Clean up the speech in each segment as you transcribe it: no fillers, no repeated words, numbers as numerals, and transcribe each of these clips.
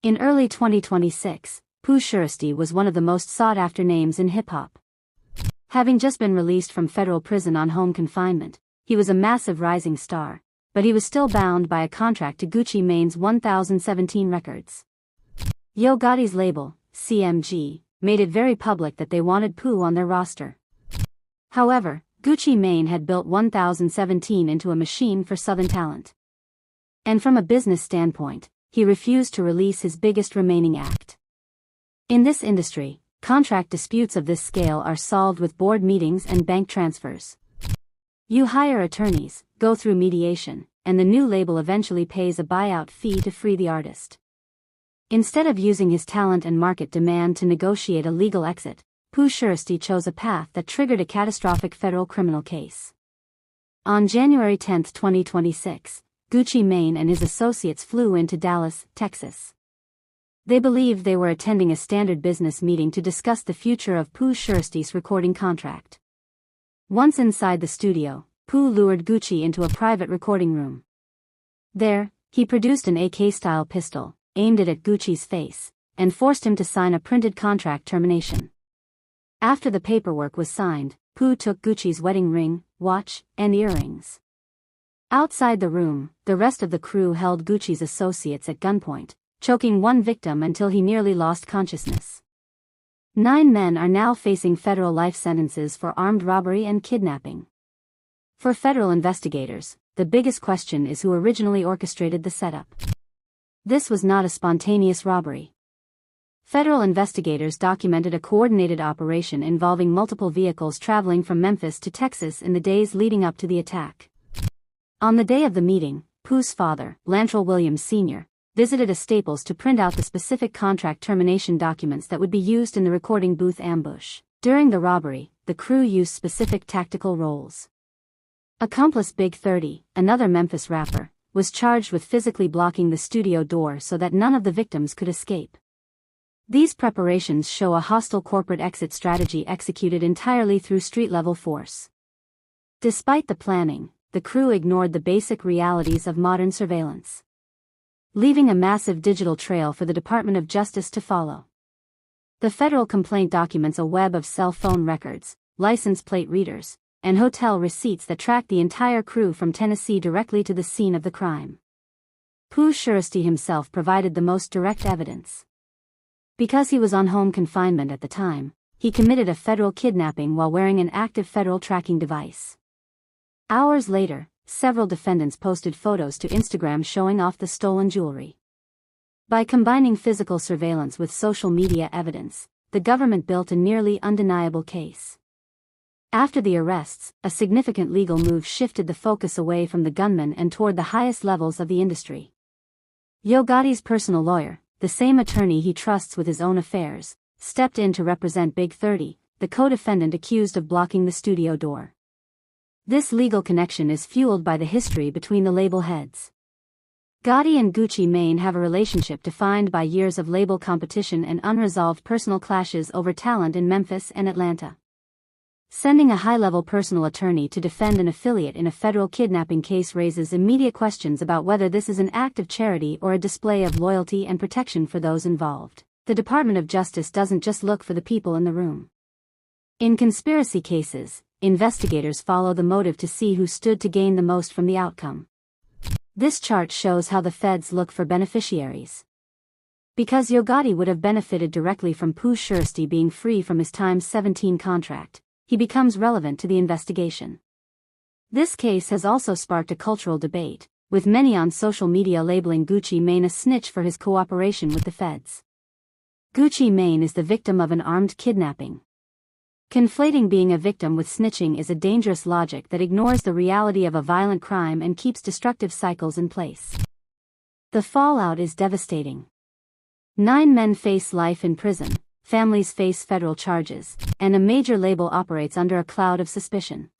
In early 2026, Pooh Shiesty was one of the most sought-after names in hip-hop. Having just been released from federal prison on home confinement, he was a massive rising star, but he was still bound by a contract to Gucci Mane's 1017 Records. Yo Gotti's label, CMG, made it very public that they wanted Pooh on their roster. However, Gucci Mane had built 1017 into a machine for Southern talent. And from a business standpoint, he refused to release his biggest remaining act. In this industry, contract disputes of this scale are solved with board meetings and bank transfers. You hire attorneys, go through mediation, and the new label eventually pays a buyout fee to free the artist. Instead of using his talent and market demand to negotiate a legal exit, Pooh Shiesty chose a path that triggered a catastrophic federal criminal case. On January 10, 2026, Gucci Mane and his associates flew into Dallas, Texas. They believed they were attending a standard business meeting to discuss the future of Pooh Shiesty's recording contract. Once inside the studio, Pooh lured Gucci into a private recording room. There, he produced an AK-style pistol, aimed it at Gucci's face, and forced him to sign a printed contract termination. After the paperwork was signed, Pooh took Gucci's wedding ring, watch, and earrings. Outside the room, the rest of the crew held Gucci's associates at gunpoint, choking one victim until he nearly lost consciousness. 9 men are now facing federal life sentences for armed robbery and kidnapping. For federal investigators, the biggest question is who originally orchestrated the setup. This was not a spontaneous robbery. Federal investigators documented a coordinated operation involving multiple vehicles traveling from Memphis to Texas in the days leading up to the attack. On the day of the meeting, Pooh's father, Lantrell Williams Sr., visited a Staples to print out the specific contract termination documents that would be used in the recording booth ambush. During the robbery, the crew used specific tactical roles. Accomplice Big 30, another Memphis rapper, was charged with physically blocking the studio door so that none of the victims could escape. These preparations show a hostile corporate exit strategy executed entirely through street-level force. Despite the planning, the crew ignored the basic realities of modern surveillance, leaving a massive digital trail for the Department of Justice to follow. The federal complaint documents a web of cell phone records, license plate readers, and hotel receipts that track the entire crew from Tennessee directly to the scene of the crime. Pooh Shiesty himself provided the most direct evidence. Because he was on home confinement at the time, he committed a federal kidnapping while wearing an active federal tracking device. Hours later, several defendants posted photos to Instagram showing off the stolen jewelry. By combining physical surveillance with social media evidence, the government built a nearly undeniable case. After the arrests, a significant legal move shifted the focus away from the gunman and toward the highest levels of the industry. Yo Gotti's personal lawyer, the same attorney he trusts with his own affairs, stepped in to represent Big 30, the co-defendant accused of blocking the studio door. This legal connection is fueled by the history between the label heads. Gotti and Gucci Mane have a relationship defined by years of label competition and unresolved personal clashes over talent in Memphis and Atlanta. Sending a high-level personal attorney to defend an affiliate in a federal kidnapping case raises immediate questions about whether this is an act of charity or a display of loyalty and protection for those involved. The Department of Justice doesn't just look for the people in the room. In conspiracy cases, investigators follow the motive to see who stood to gain the most from the outcome. This chart shows how the feds look for beneficiaries. Because Yo Gotti would have benefited directly from Pooh Shiesty being free from his Times 17 contract, he becomes relevant to the investigation. This case has also sparked a cultural debate, with many on social media labeling Gucci Mane a snitch for his cooperation with the feds. Gucci Mane is the victim of an armed kidnapping. Conflating being a victim with snitching is a dangerous logic that ignores the reality of a violent crime and keeps destructive cycles in place. The fallout is devastating. 9 men face life in prison, families face federal charges, and a major label operates under a cloud of suspicion.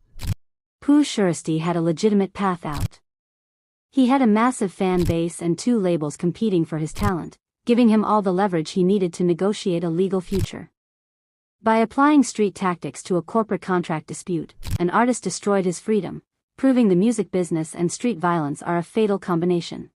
Pooh Shiesty had a legitimate path out. He had a massive fan base and 2 labels competing for his talent, giving him all the leverage he needed to negotiate a legal future. By applying street tactics to a corporate contract dispute, an artist destroyed his freedom, proving the music business and street violence are a fatal combination.